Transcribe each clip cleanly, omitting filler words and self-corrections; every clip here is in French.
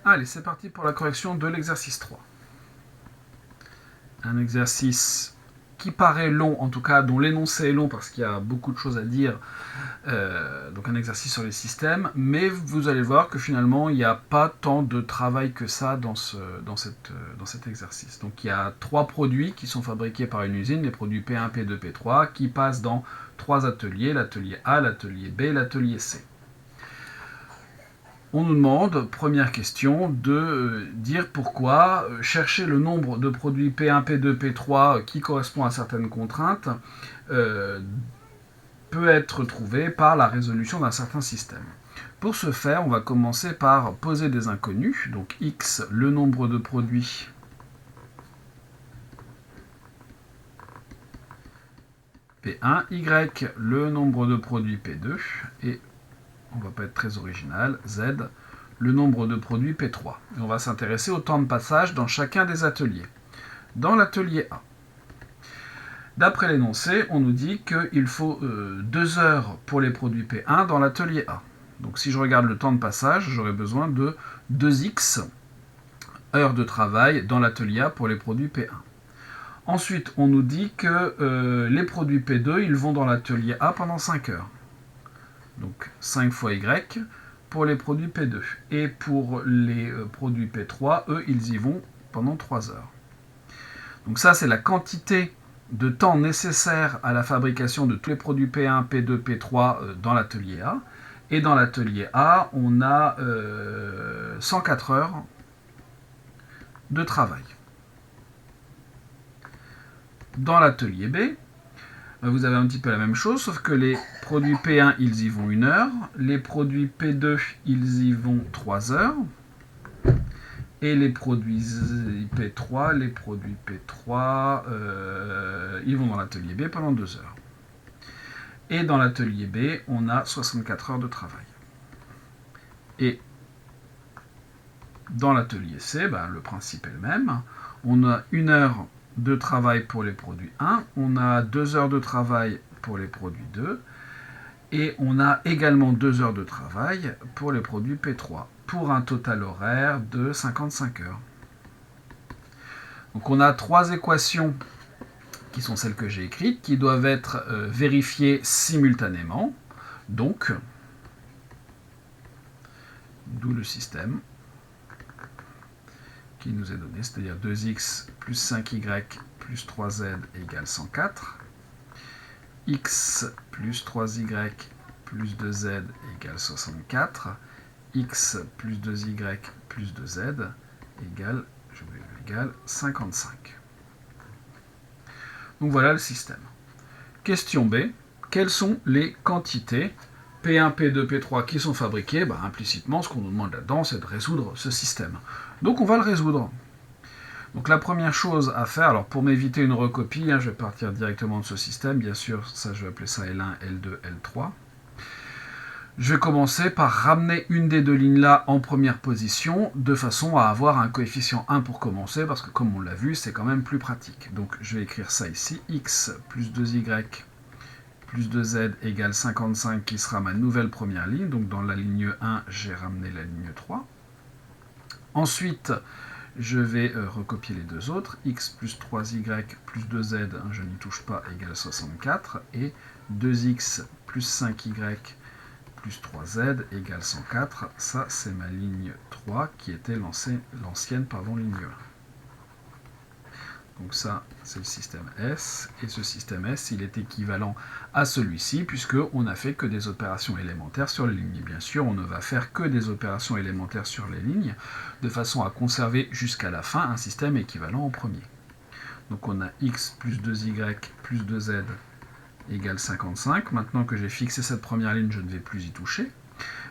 Allez, c'est parti pour la correction de l'exercice 3. Un exercice qui paraît long, en tout cas dont l'énoncé est long parce qu'il y a beaucoup de choses à dire, donc un exercice sur les systèmes, mais vous allez voir que finalement il n'y a pas tant de travail que ça dans cet exercice. Donc il y a 3 produits qui sont fabriqués par une usine, les produits P1, P2, P3, qui passent dans 3 ateliers, l'atelier A, l'atelier B, l'atelier C. On nous demande, première question, de dire pourquoi chercher le nombre de produits P1, P2, P3 qui correspond à certaines contraintes peut être trouvé par la résolution d'un certain système. Pour ce faire, on va commencer par poser des inconnus, donc x, le nombre de produits P1, y, le nombre de produits P2, et on ne va pas être très original, z, le nombre de produits P3. Et on va s'intéresser au temps de passage dans chacun des ateliers. Dans l'atelier A, d'après l'énoncé, on nous dit qu'il faut 2 heures pour les produits P1 dans l'atelier A. Donc si je regarde le temps de passage, j'aurai besoin de 2x heures de travail dans l'atelier A pour les produits P1. Ensuite, on nous dit que les produits P2, ils vont dans l'atelier A pendant 5 heures. Donc 5 fois Y pour les produits P2. Et pour les produits P3, eux, ils y vont pendant 3 heures. Donc ça, c'est la quantité de temps nécessaire à la fabrication de tous les produits P1, P2, P3 dans l'atelier A. Et dans l'atelier A, on a 104 heures de travail. Dans l'atelier B, vous avez un petit peu la même chose, sauf que les produits P1, ils y vont 1 heure, les produits P2, ils y vont 3 heures, et les produits P3, ils vont dans l'atelier B pendant 2 heures. Et dans l'atelier B, on a 64 heures de travail. Et dans l'atelier C, le principe est le même. On a 1 heure de travail pour les produits 1, on a 2 heures de travail pour les produits 2, et on a également 2 heures de travail pour les produits P3, pour un total horaire de 55 heures. Donc on a 3 équations qui sont celles que j'ai écrites, qui doivent être vérifiées simultanément, donc, d'où le système qui nous est donné, c'est-à-dire 2x plus 5y plus 3z égale 104, x plus 3y plus 2z égale 64, x plus 2y plus 2z égale 55. Donc voilà le système. Question B, quelles sont les quantités P1, P2, P3 qui sont fabriquées? Implicitement, ce qu'on nous demande là-dedans, c'est de résoudre ce système. Donc on va le résoudre. Donc la première chose à faire, alors pour m'éviter une recopie, je vais partir directement de ce système, bien sûr, ça je vais appeler ça L1, L2, L3. Je vais commencer par ramener une des 2 lignes-là en première position, de façon à avoir un coefficient 1 pour commencer, parce que comme on l'a vu, c'est quand même plus pratique. Donc je vais écrire ça ici, x plus 2y plus 2z égale 55, qui sera ma nouvelle première ligne. Donc dans la ligne 1, j'ai ramené la ligne 3. Ensuite, je vais recopier les 2 autres. X plus 3y plus 2z, je n'y touche pas, égale 64. Et 2x plus 5y plus 3z égale 104. Ça, c'est ma ligne 3 qui était l'ancienne ligne 1. Donc ça, c'est le système S, et ce système S, il est équivalent à celui-ci, puisqu'on n'a fait que des opérations élémentaires sur les lignes. Et bien sûr, on ne va faire que des opérations élémentaires sur les lignes, de façon à conserver jusqu'à la fin un système équivalent au premier. Donc on a x plus 2y plus 2z égale 55. Maintenant que j'ai fixé cette première ligne, je ne vais plus y toucher.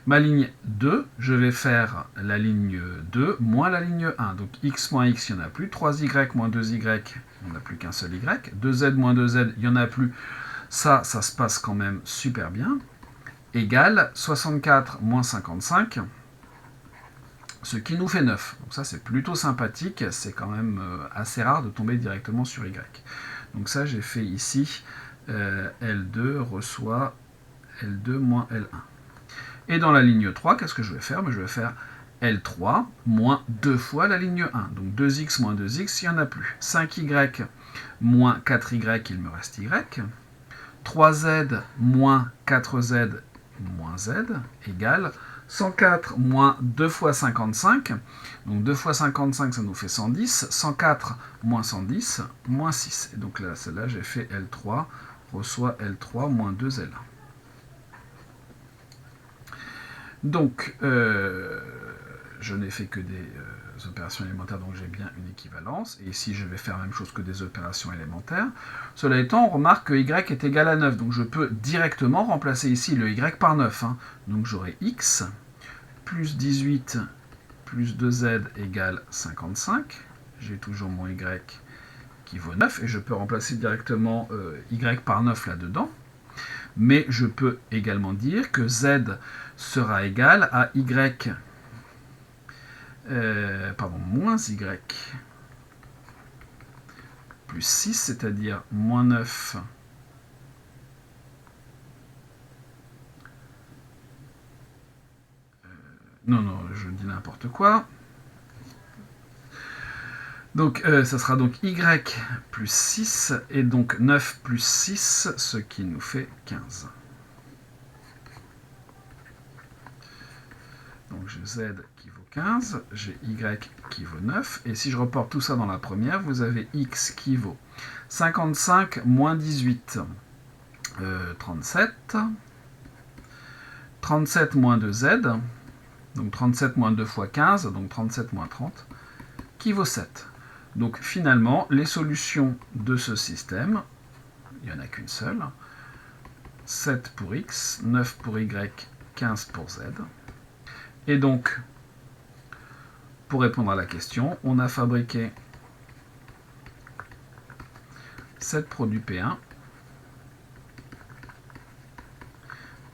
Ma ligne 2, je vais faire la ligne 2 moins la ligne 1. Donc x moins x, il n'y en a plus. 3y moins 2y, il n'y en a plus qu'un seul y. 2z moins 2z, il n'y en a plus. Ça se passe quand même super bien. Égale 64 moins 55, ce qui nous fait 9. Donc ça, c'est plutôt sympathique. C'est quand même assez rare de tomber directement sur y. Donc ça, j'ai fait ici L2 reçoit L2 moins L1. Et dans la ligne 3, qu'est-ce que je vais faire? Je vais faire L3 moins 2 fois la ligne 1. Donc 2x moins 2x, il n'y en a plus. 5y moins 4y, il me reste y. 3z moins 4z moins z égale 104 moins 2 fois 55. Donc 2 fois 55, ça nous fait 110. 104 moins 110, moins 6. Et donc là, celle-là, j'ai fait L3, reçoit L3 moins 2L. Donc, je n'ai fait que des opérations élémentaires, donc j'ai bien une équivalence. Et ici, je vais faire la même chose que des opérations élémentaires. Cela étant, on remarque que y est égal à 9. Donc, je peux directement remplacer ici le y par 9. Hein. Donc, j'aurai x plus 18 plus 2z égale 55. J'ai toujours mon y qui vaut 9. Et je peux remplacer directement y par 9 là-dedans. Mais je peux également dire que z sera égal à y, moins y plus 6, c'est-à-dire moins 9 non, je dis n'importe quoi. Donc, ça sera donc y plus 6, et donc 9 plus 6, ce qui nous fait 15. Donc, j'ai z qui vaut 15, j'ai y qui vaut 9, et si je reporte tout ça dans la première, vous avez x qui vaut 55 moins 18, 37, 37 moins 2z, donc 37 moins 2 fois 15, donc 37 moins 30, qui vaut 7. Donc finalement, les solutions de ce système, il n'y en a qu'une seule, 7 pour x, 9 pour y, 15 pour z. Et donc, pour répondre à la question, on a fabriqué 7 produits P1,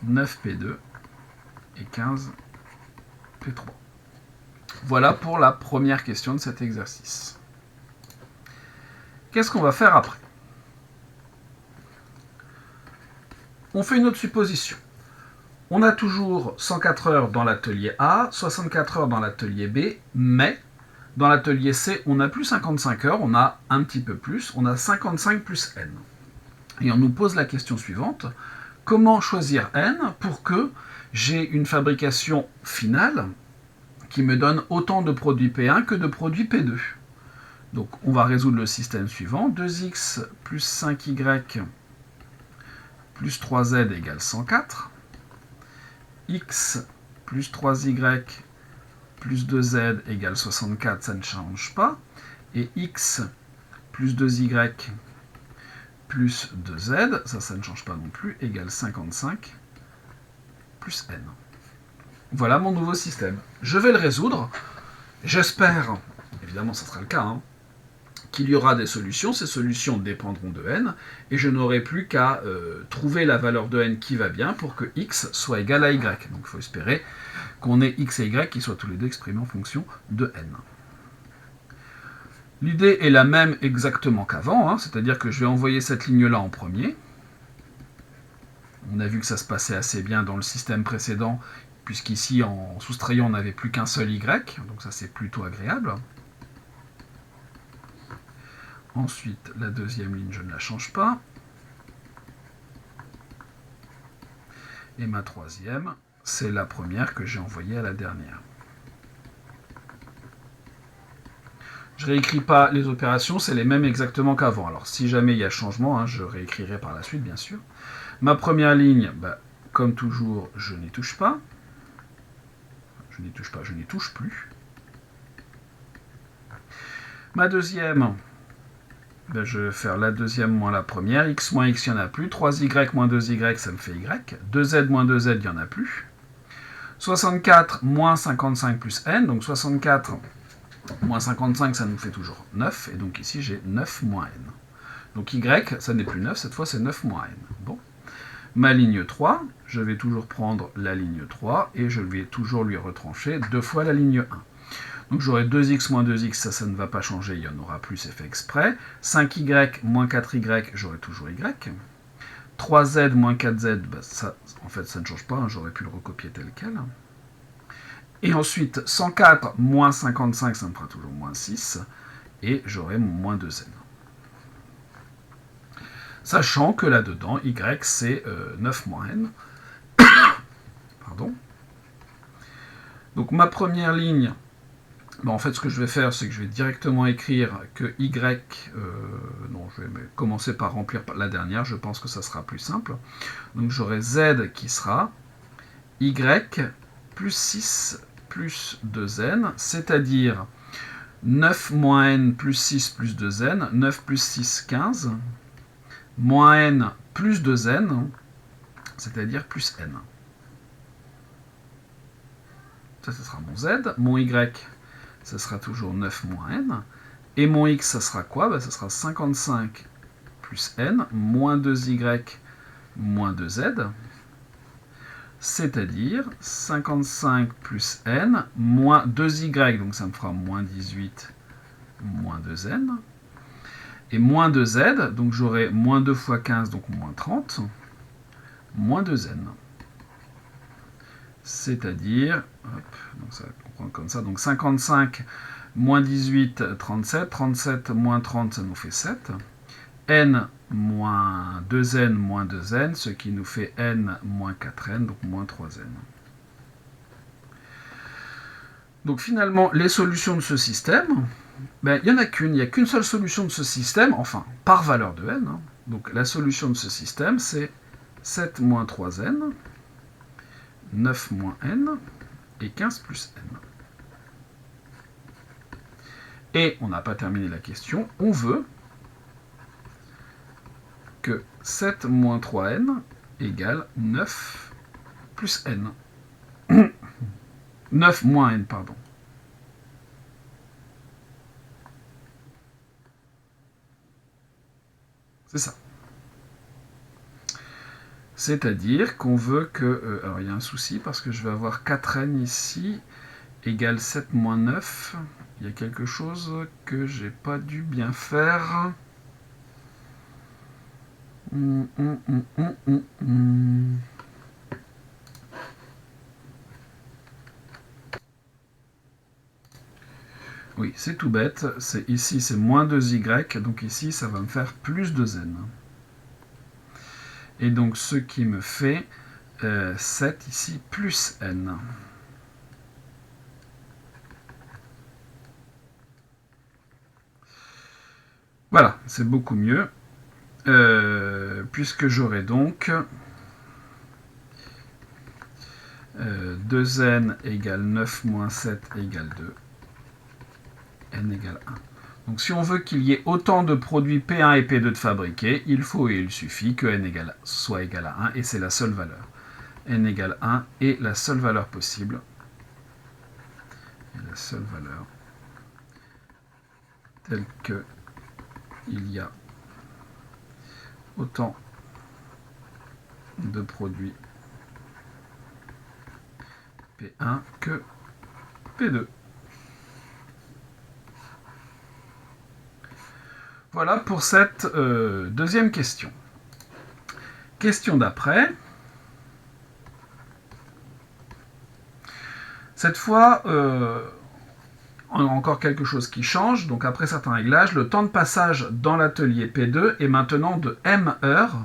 9 P2 et 15 P3. Voilà pour la première question de cet exercice. Qu'est-ce qu'on va faire après? On fait une autre supposition. On a toujours 104 heures dans l'atelier A, 64 heures dans l'atelier B, mais dans l'atelier C, on n'a plus 55 heures, on a un petit peu plus, on a 55 plus N. Et on nous pose la question suivante, comment choisir N pour que j'ai une fabrication finale qui me donne autant de produits P1 que de produits P2? Donc on va résoudre le système suivant, 2x plus 5y plus 3z égale 104, x plus 3y plus 2z égale 64, ça ne change pas, et x plus 2y plus 2z, ça ne change pas non plus, égale 55 plus n. Voilà mon nouveau système. Je vais le résoudre, j'espère, évidemment ça sera le cas, hein, qu'il y aura des solutions, ces solutions dépendront de n, et je n'aurai plus qu'à trouver la valeur de n qui va bien pour que x soit égal à y. Donc il faut espérer qu'on ait x et y qui soient tous les deux exprimés en fonction de n. L'idée est la même exactement qu'avant, hein, c'est-à-dire que je vais envoyer cette ligne-là en premier. On a vu que ça se passait assez bien dans le système précédent, puisqu'ici, en soustrayant, on n'avait plus qu'un seul y, donc ça c'est plutôt agréable. Ensuite, la deuxième ligne, je ne la change pas. Et ma troisième, c'est la première que j'ai envoyée à la dernière. Je ne réécris pas les opérations, c'est les mêmes exactement qu'avant. Alors si jamais il y a changement, hein, je réécrirai par la suite, bien sûr. Ma première ligne, comme toujours, je n'y touche pas. Je n'y touche pas, je n'y touche plus. Ma deuxième, je vais faire la deuxième moins la première. X moins x, il n'y en a plus. 3y moins 2y, ça me fait y. 2z moins 2z, il n'y en a plus. 64 moins 55 plus n. Donc 64 moins 55, ça nous fait toujours 9. Et donc ici, j'ai 9 moins n. Donc y, ça n'est plus 9. Cette fois, c'est 9 moins n. Bon. Ma ligne 3, je vais toujours prendre la ligne 3. Et je vais toujours lui retrancher 2 fois la ligne 1. Donc j'aurai 2x moins 2x, ça ne va pas changer, il y en aura plus, c'est fait exprès. 5y moins 4y, j'aurai toujours y. 3z moins 4z, ça, en fait ça ne change pas, hein, j'aurais pu le recopier tel quel. Et ensuite, 104 moins 55, ça me fera toujours moins 6. Et j'aurai mon moins 2n. Sachant que là-dedans, y c'est 9 moins n. Pardon. Donc ma première ligne, en fait ce que je vais faire, c'est que je vais directement écrire que y, non, je vais commencer par remplir la dernière, je pense que ça sera plus simple. Donc j'aurai z qui sera y plus 6 plus 2n, c'est-à-dire 9 moins n plus 6 plus 2n, 9 plus 6, 15, moins n plus 2n, c'est-à-dire plus n. Ça, ce sera mon z. Mon y, ça sera toujours 9 moins n. Et mon x, ça sera quoi? Ça sera 55 plus n, moins 2y, moins 2z. C'est-à-dire 55 plus n, moins 2y, donc ça me fera moins 18, moins 2n. Et moins 2z, donc j'aurai moins 2 fois 15, donc moins 30, moins 2n. C'est-à-dire, donc ça va comprendre comme ça, donc 55 moins 18, 37, 37 moins 30, ça nous fait 7, n moins 2n, ce qui nous fait n moins 4n, donc moins 3n. Donc finalement, les solutions de ce système, il n'y en a qu'une, il n'y a qu'une seule solution de ce système, enfin, par valeur de n. Donc la solution de ce système, c'est 7 moins 3n, 9 moins n, et 15 plus n. Et on n'a pas terminé la question, on veut que 7 moins 3n égale 9 plus n. 9 moins n, pardon. C'est ça. C'est-à-dire qu'on veut que... alors il y a un souci parce que je vais avoir 4n ici égale 7 moins 9. Il y a quelque chose que j'ai pas dû bien faire. Oui, c'est tout bête. Ici, c'est moins 2y, donc ici, ça va me faire plus 2n. Et donc, ce qui me fait 7 ici, plus n. Voilà, c'est beaucoup mieux. Puisque j'aurai donc 2n égale 9 moins 7 égale 2. N égale 1. Donc si on veut qu'il y ait autant de produits P1 et P2 de fabriqués, il faut et il suffit que n soit égal à 1, et c'est la seule valeur. N égale 1 est la seule valeur possible. Et la seule valeur telle que il y a autant de produits P1 que P2. Voilà pour cette deuxième question. Question d'après. Cette fois, on a encore quelque chose qui change. Donc après certains réglages, le temps de passage dans l'atelier P2 est maintenant de m heures.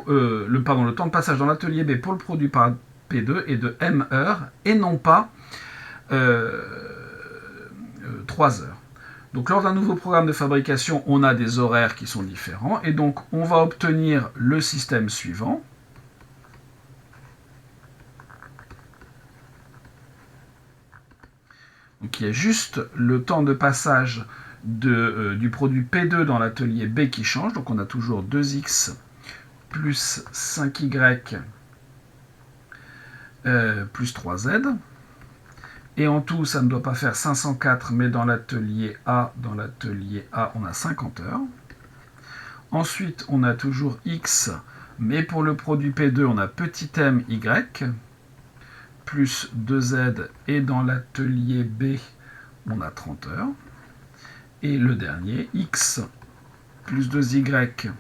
Le temps de passage dans l'atelier B pour le produit par P2 est de m heures et non pas 3 heures. Donc lors d'un nouveau programme de fabrication, on a des horaires qui sont différents, et donc on va obtenir le système suivant. Donc il y a juste le temps de passage du produit P2 dans l'atelier B qui change, donc on a toujours 2x plus 5y plus 3z. Et en tout, ça ne doit pas faire 504, mais dans l'atelier A, on a 50 heures. Ensuite, on a toujours X, mais pour le produit P2, on a petit m Y, plus 2Z, et dans l'atelier B, on a 30 heures. Et le dernier, X, plus 2Y,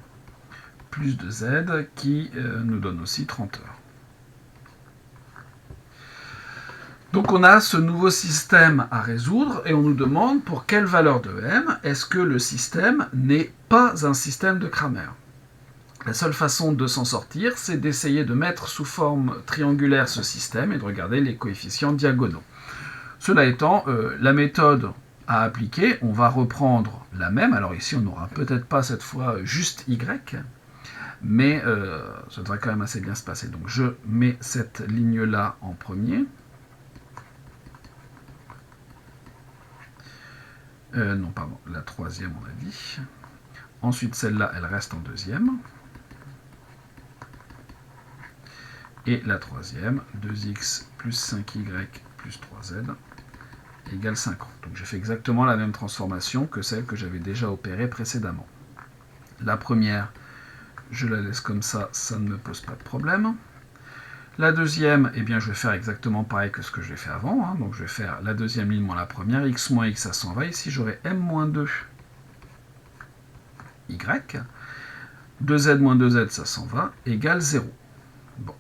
plus 2Z, qui nous donne aussi 30 heures. Donc on a ce nouveau système à résoudre et on nous demande pour quelle valeur de m est-ce que le système n'est pas un système de Cramer. La seule façon de s'en sortir, c'est d'essayer de mettre sous forme triangulaire ce système et de regarder les coefficients diagonaux. Cela étant, la méthode à appliquer, on va reprendre la même. Alors ici, on n'aura peut-être pas cette fois juste y, mais ça devrait quand même assez bien se passer. Donc je mets cette ligne-là en premier. Non, pardon, la troisième, on a dit. Ensuite, celle-là, elle reste en deuxième. Et la troisième, 2x plus 5y plus 3z égale 50. Donc j'ai fait exactement la même transformation que celle que j'avais déjà opérée précédemment. La première, je la laisse comme ça, ça ne me pose pas de problème. La deuxième, eh bien, je vais faire exactement pareil que ce que j'ai fait avant. Hein. Donc je vais faire la deuxième ligne moins la première, x moins x, ça s'en va. Ici, j'aurai m moins 2 y. 2z moins 2z, ça s'en va, égale 0. Bon.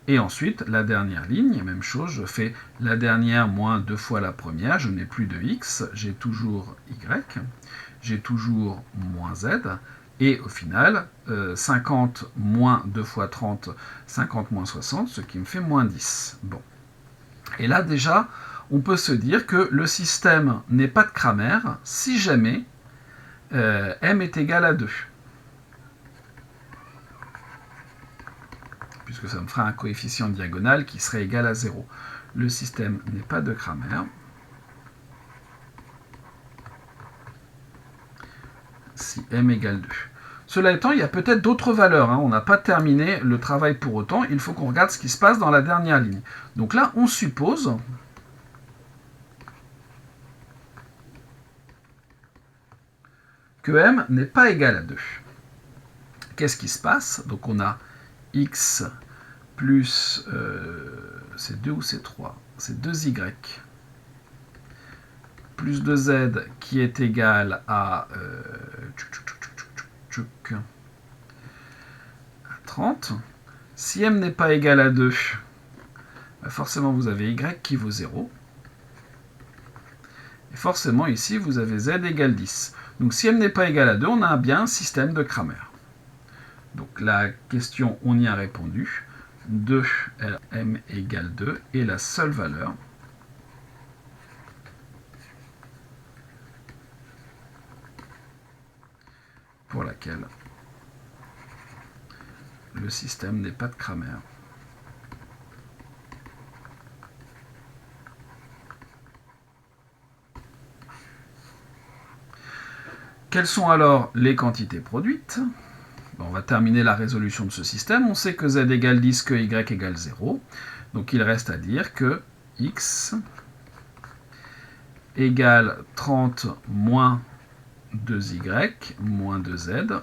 Et ensuite, la dernière ligne, même chose, je fais la dernière moins 2 fois la première, je n'ai plus de x, j'ai toujours y, j'ai toujours moins z, et au final, 50 moins 2 fois 30, 50 moins 60, ce qui me fait moins 10. Bon. Et là, déjà, on peut se dire que le système n'est pas de Cramer si jamais m est égal à 2. Puisque ça me fera un coefficient diagonal qui serait égal à 0. Le système n'est pas de Cramer si m égale 2. Cela étant, il y a peut-être d'autres valeurs. Hein. On n'a pas terminé le travail pour autant. Il faut qu'on regarde ce qui se passe dans la dernière ligne. Donc là, on suppose que m n'est pas égal à 2. Qu'est-ce qui se passe? Donc on a x plus... c'est 2 ou c'est 3? C'est 2y plus 2z qui est égal à 30. Si m n'est pas égal à 2, forcément vous avez y qui vaut 0. Et forcément ici vous avez z égale 10. Donc si m n'est pas égal à 2, on a bien un système de Cramer. Donc la question, on y a répondu. 2, m égale 2 est la seule valeur pour laquelle le système n'est pas de Cramer. Quelles sont alors les quantités produites? On va terminer la résolution de ce système. On sait que z égale 10, que y égale 0. Donc il reste à dire que x égale 30 moins 2y moins 2z,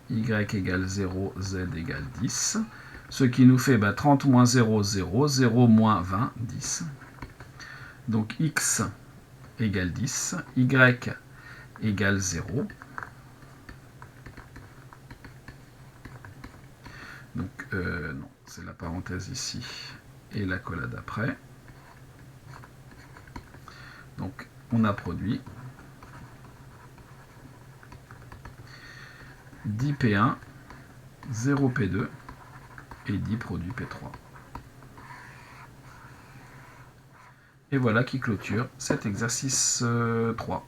y égale 0, z égale 10, ce qui nous fait 30 moins 0, 0, 0 moins 20, 10. Donc x égale 10, y égale 0. Donc, non, c'est la parenthèse ici et la collade après. Donc, on a produit 10 P1, 0 P2 et 10 produits P3. Et voilà qui clôture cet exercice 3.